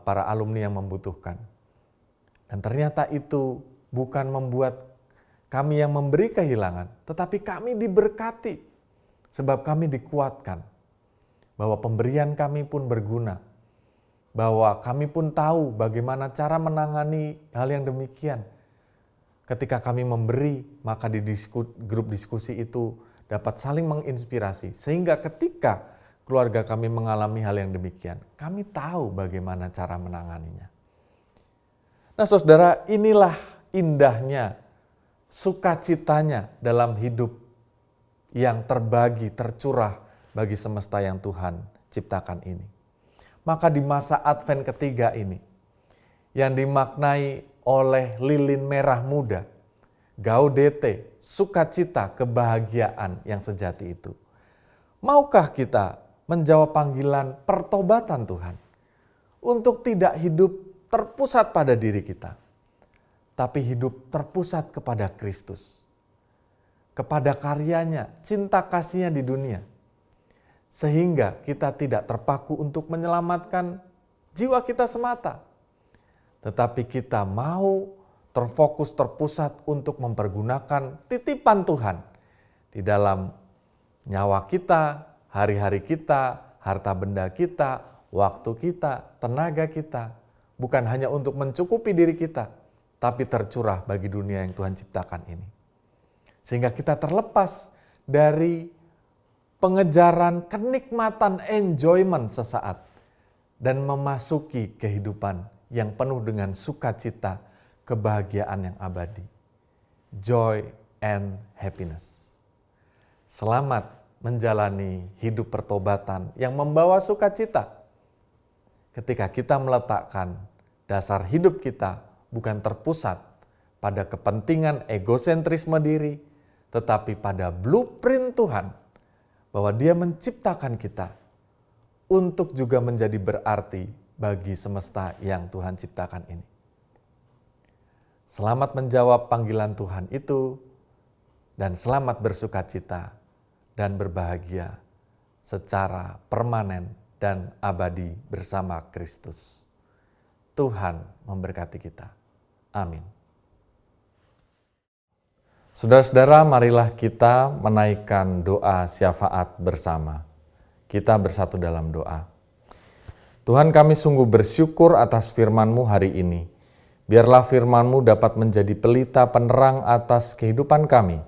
para alumni yang membutuhkan. Dan ternyata itu bukan membuat kami yang memberi kehilangan, tetapi kami diberkati sebab kami dikuatkan. Bahwa pemberian kami pun berguna. Bahwa kami pun tahu bagaimana cara menangani hal yang demikian. Ketika kami memberi, maka di grup diskusi itu dapat saling menginspirasi. Sehingga ketika keluarga kami mengalami hal yang demikian, kami tahu bagaimana cara menanganinya. Nah saudara, inilah indahnya, sukacitanya dalam hidup yang terbagi, tercurah bagi semesta yang Tuhan ciptakan ini. Maka di masa Advent ketiga ini, yang dimaknai oleh lilin merah muda, gaudete, sukacita, kebahagiaan yang sejati itu. Maukah kita menjawab panggilan pertobatan Tuhan. Untuk tidak hidup terpusat pada diri kita, tapi hidup terpusat kepada Kristus. Kepada karyanya, cinta kasihnya di dunia. Sehingga kita tidak terpaku untuk menyelamatkan jiwa kita semata. Tetapi kita mau terfokus terpusat untuk mempergunakan titipan Tuhan di dalam nyawa kita, hari-hari kita, harta benda kita, waktu kita, tenaga kita. Bukan hanya untuk mencukupi diri kita, tapi tercurah bagi dunia yang Tuhan ciptakan ini. Sehingga kita terlepas dari pengejaran kenikmatan enjoyment sesaat dan memasuki kehidupan yang penuh dengan sukacita, kebahagiaan yang abadi. Joy and happiness. Selamat menjalani hidup pertobatan yang membawa sukacita. Ketika kita meletakkan dasar hidup kita bukan terpusat pada kepentingan egosentrisme diri, tetapi pada blueprint Tuhan, bahwa Dia menciptakan kita untuk juga menjadi berarti bagi semesta yang Tuhan ciptakan ini. Selamat menjawab panggilan Tuhan itu, dan selamat bersukacita dan berbahagia secara permanen dan abadi bersama Kristus. Tuhan memberkati kita. Amin. Saudara-saudara, marilah kita menaikkan doa syafaat bersama. Kita bersatu dalam doa. Tuhan, kami sungguh bersyukur atas firman-Mu hari ini. Biarlah firman-Mu dapat menjadi pelita penerang atas kehidupan kami.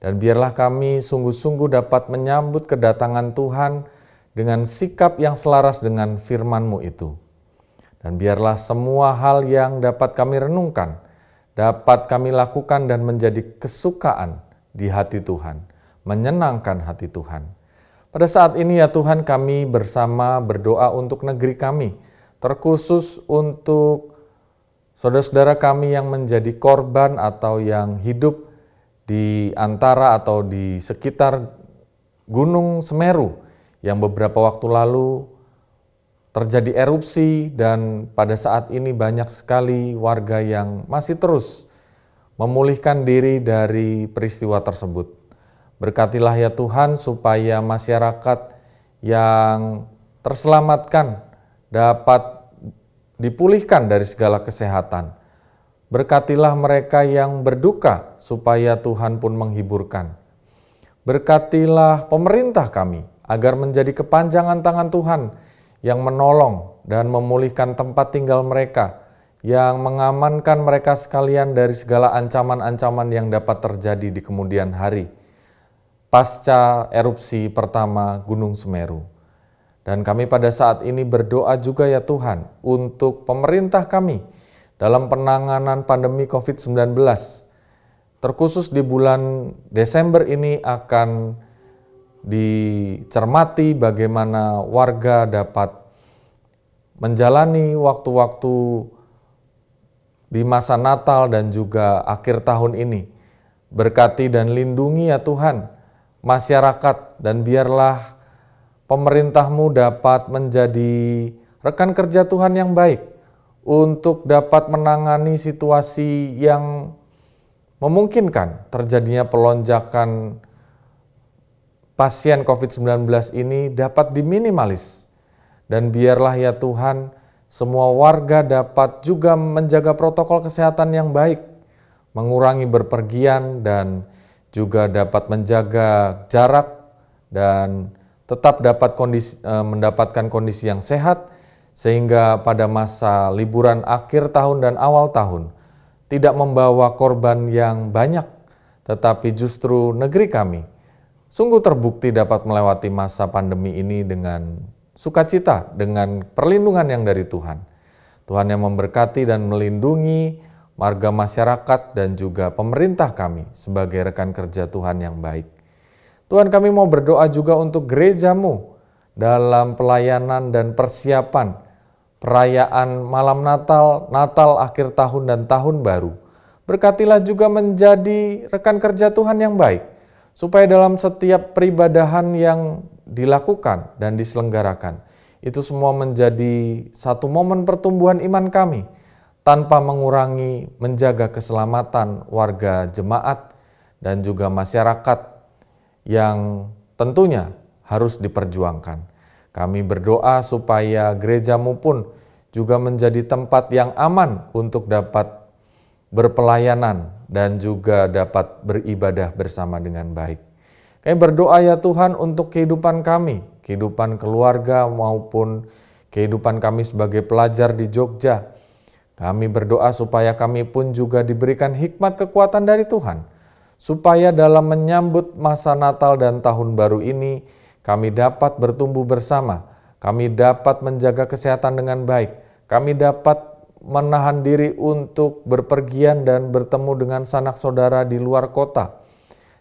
Dan biarlah kami sungguh-sungguh dapat menyambut kedatangan Tuhan dengan sikap yang selaras dengan firman-Mu itu. Dan biarlah semua hal yang dapat kami renungkan, dapat kami lakukan dan menjadi kesukaan di hati Tuhan, menyenangkan hati Tuhan. Pada saat ini ya Tuhan, kami bersama berdoa untuk negeri kami, terkhusus untuk saudara-saudara kami yang menjadi korban atau yang hidup di antara atau di sekitar Gunung Semeru, yang beberapa waktu lalu terjadi erupsi dan pada saat ini banyak sekali warga yang masih terus memulihkan diri dari peristiwa tersebut. Berkatilah ya Tuhan supaya masyarakat yang terselamatkan dapat dipulihkan dari segala kesehatan. Berkatilah mereka yang berduka supaya Tuhan pun menghiburkan. Berkatilah pemerintah kami agar menjadi kepanjangan tangan Tuhan yang menolong dan memulihkan tempat tinggal mereka, yang mengamankan mereka sekalian dari segala ancaman-ancaman yang dapat terjadi di kemudian hari pasca erupsi pertama Gunung Semeru. Dan kami pada saat ini berdoa juga ya Tuhan untuk pemerintah kami dalam penanganan pandemi COVID-19. Terkhusus di bulan Desember ini akan dicermati bagaimana warga dapat menjalani waktu-waktu di masa Natal dan juga akhir tahun ini. Berkati dan lindungi ya Tuhan masyarakat, dan biarlah pemerintah-Mu dapat menjadi rekan kerja Tuhan yang baik untuk dapat menangani situasi yang memungkinkan terjadinya pelonjakan pasien COVID-19 ini dapat diminimalis. Dan biarlah ya Tuhan, semua warga dapat juga menjaga protokol kesehatan yang baik, mengurangi berpergian dan juga dapat menjaga jarak dan tetap dapat mendapatkan kondisi yang sehat, sehingga pada masa liburan akhir tahun dan awal tahun tidak membawa korban yang banyak, tetapi justru negeri kami sungguh terbukti dapat melewati masa pandemi ini dengan sukacita, dengan perlindungan yang dari Tuhan. Tuhan yang memberkati dan melindungi warga masyarakat dan juga pemerintah kami sebagai rekan kerja Tuhan yang baik. Tuhan, kami mau berdoa juga untuk gereja-Mu dalam pelayanan dan persiapan perayaan malam Natal, Natal akhir tahun dan tahun baru. Berkatilah juga menjadi rekan kerja Tuhan yang baik, supaya dalam setiap peribadahan yang dilakukan dan diselenggarakan, itu semua menjadi satu momen pertumbuhan iman kami, tanpa mengurangi menjaga keselamatan warga jemaat dan juga masyarakat yang tentunya harus diperjuangkan. Kami berdoa supaya gerejamu pun juga menjadi tempat yang aman untuk dapat berpelayanan dan juga dapat beribadah bersama dengan baik. Kami berdoa ya Tuhan untuk kehidupan kami, kehidupan keluarga maupun kehidupan kami sebagai pelajar di Jogja. Kami berdoa supaya kami pun juga diberikan hikmat kekuatan dari Tuhan, supaya dalam menyambut masa Natal dan Tahun Baru ini, kami dapat bertumbuh bersama, kami dapat menjaga kesehatan dengan baik, kami dapat menahan diri untuk berpergian dan bertemu dengan sanak saudara di luar kota.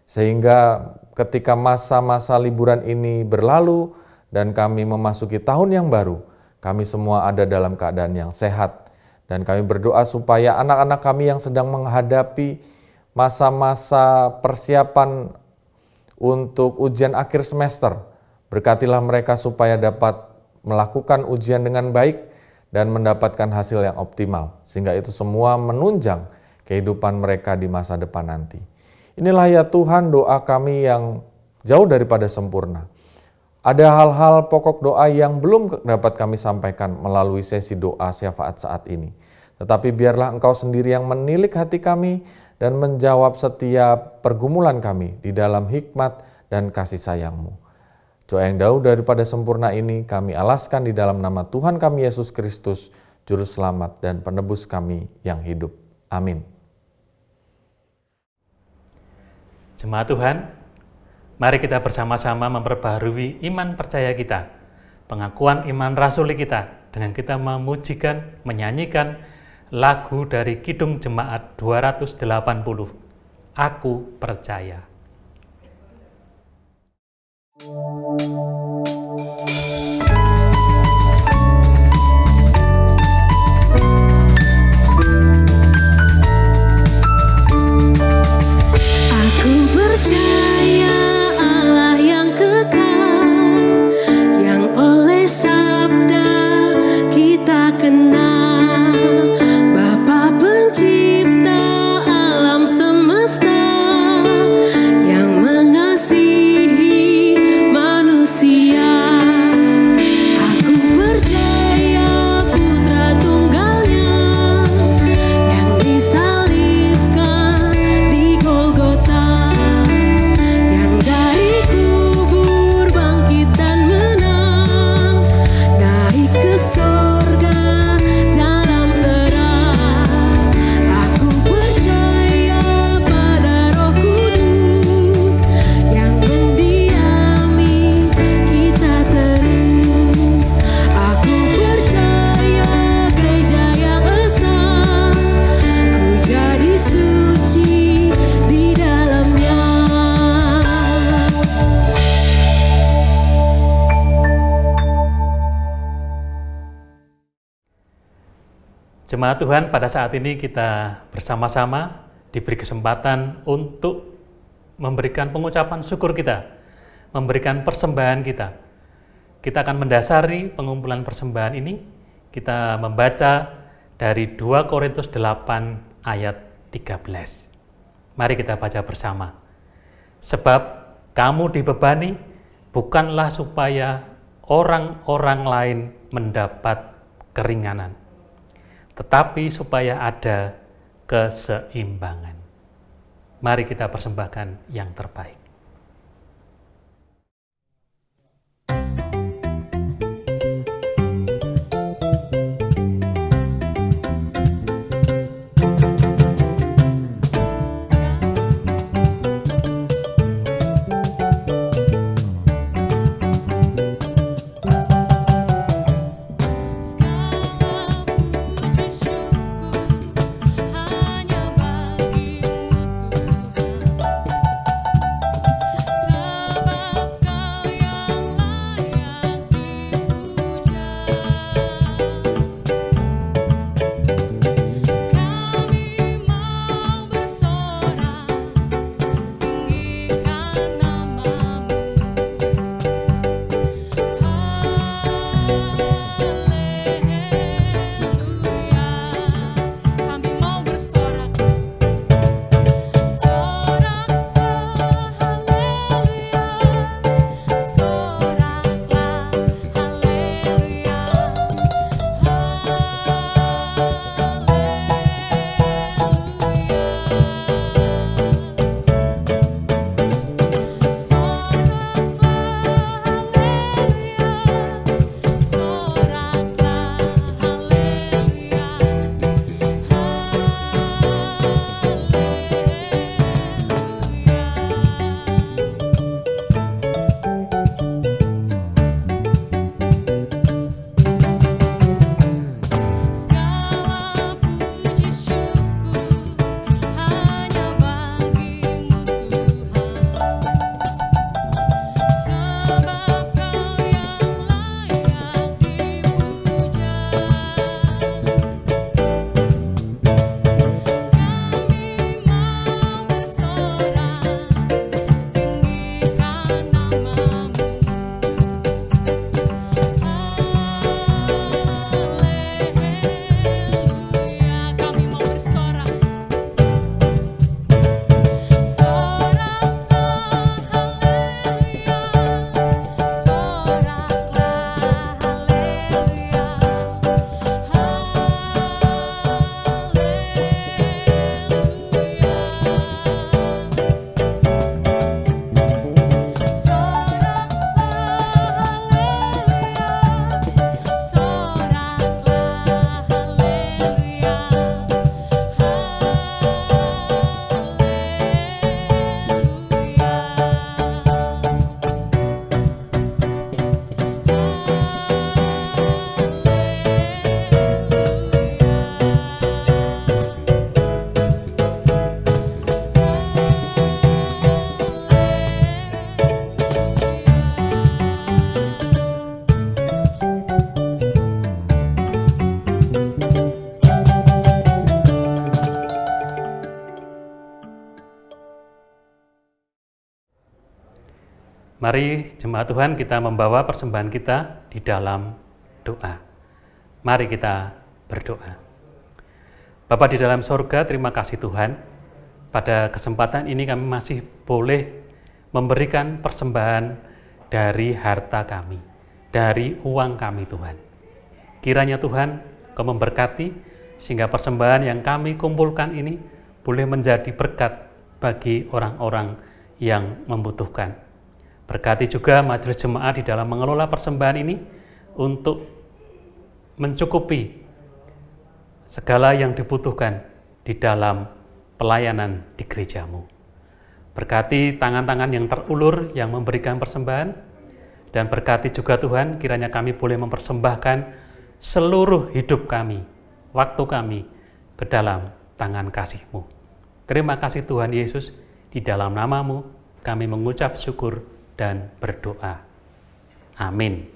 Sehingga ketika masa-masa liburan ini berlalu dan kami memasuki tahun yang baru, kami semua ada dalam keadaan yang sehat. Dan kami berdoa supaya anak-anak kami yang sedang menghadapi masa-masa persiapan untuk ujian akhir semester, berkatilah mereka supaya dapat melakukan ujian dengan baik dan mendapatkan hasil yang optimal, sehingga itu semua menunjang kehidupan mereka di masa depan nanti. Inilah ya Tuhan doa kami yang jauh daripada sempurna. Ada hal-hal pokok doa yang belum dapat kami sampaikan melalui sesi doa syafaat saat ini. Tetapi biarlah Engkau sendiri yang menilik hati kami dan menjawab setiap pergumulan kami di dalam hikmat dan kasih sayang-Mu. Doa yang jauh daripada sempurna ini kami alaskan di dalam nama Tuhan kami Yesus Kristus, Juru Selamat dan Penebus kami yang hidup. Amin. Jemaat Tuhan, mari kita bersama-sama memperbaharui iman percaya kita, pengakuan iman rasuli kita, dengan kita memujikan, menyanyikan lagu dari Kidung Jemaat 280, Aku Percaya. Aku percaya Allah yang kekal, yang oleh sabda kita kenal, Bapa pencipta alam semesta, yang mengasihi manusia. Aku percaya Putra Tunggalnya yang disalibkan di Golgota, yang dari kubur bangkit dan menang, naik ke sorga dalam terang. Aku percaya pada Roh Kudus yang mendiami kita terus. Aku percaya gereja yang esa, ku jadi suci di dalamnya. Jemaat Tuhan, pada saat ini kita bersama-sama diberi kesempatan untuk memberikan pengucapan syukur kita, memberikan persembahan kita. Kita akan mendasari pengumpulan persembahan ini, kita membaca dari 2 Korintus 8 ayat 13. Mari kita baca bersama. Sebab kamu dibebani bukanlah supaya orang-orang lain mendapat keringanan, tetapi supaya ada keseimbangan. Mari kita persembahkan yang terbaik. Segala puji syukur hanya bagimu Tuhan. Mari jemaat Tuhan kita membawa persembahan kita di dalam doa. Mari kita berdoa. Bapa di dalam sorga, terima kasih Tuhan. Pada kesempatan ini kami masih boleh memberikan persembahan dari harta kami, dari uang kami Tuhan. Kiranya Tuhan Kau memberkati sehingga persembahan yang kami kumpulkan ini boleh menjadi berkat bagi orang-orang yang membutuhkan. Berkati juga majelis jemaat di dalam mengelola persembahan ini untuk mencukupi segala yang dibutuhkan di dalam pelayanan di gerejamu. Berkati tangan-tangan yang terulur yang memberikan persembahan, dan berkati juga Tuhan kiranya kami boleh mempersembahkan seluruh hidup kami, waktu kami ke dalam tangan kasih-Mu. Terima kasih Tuhan Yesus, di dalam nama-Mu kami mengucap syukur dan berdoa. Amin.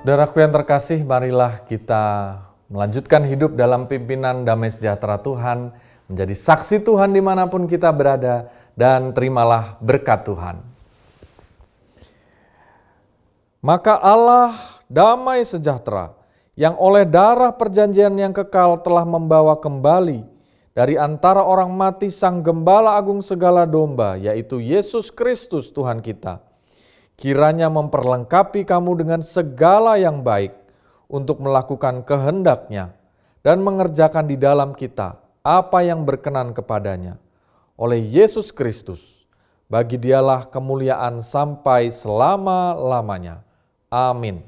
Saudaraku yang terkasih, marilah kita melanjutkan hidup dalam pimpinan damai sejahtera Tuhan, menjadi saksi Tuhan dimanapun kita berada, dan terimalah berkat Tuhan. Maka Allah damai sejahtera, yang oleh darah perjanjian yang kekal telah membawa kembali dari antara orang mati Sang Gembala Agung segala domba, yaitu Yesus Kristus Tuhan kita, kiranya memperlengkapi kamu dengan segala yang baik untuk melakukan kehendak-Nya dan mengerjakan di dalam kita apa yang berkenan kepadanya. Oleh Yesus Kristus, bagi Dialah kemuliaan sampai selama-lamanya. Amin.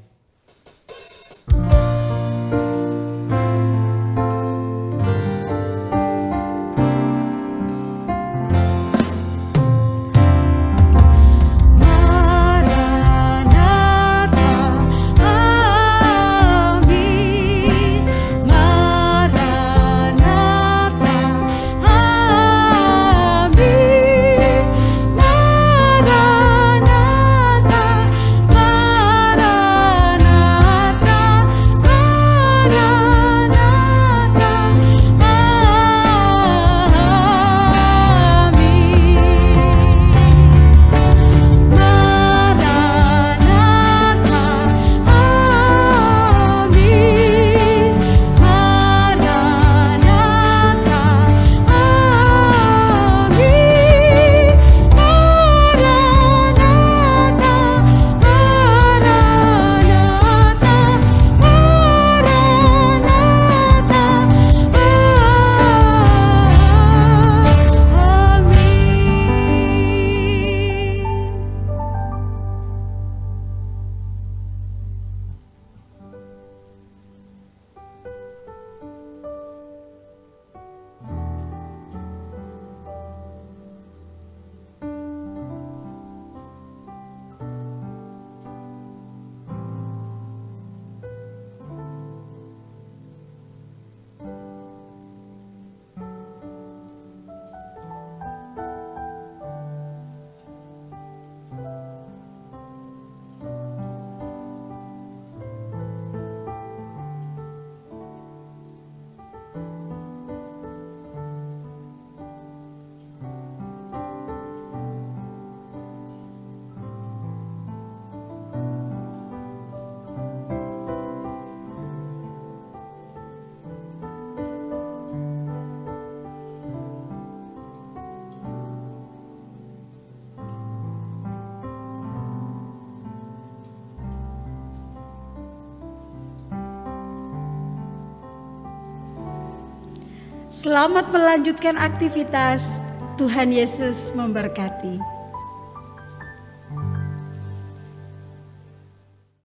Selamat melanjutkan aktivitas. Tuhan Yesus memberkati.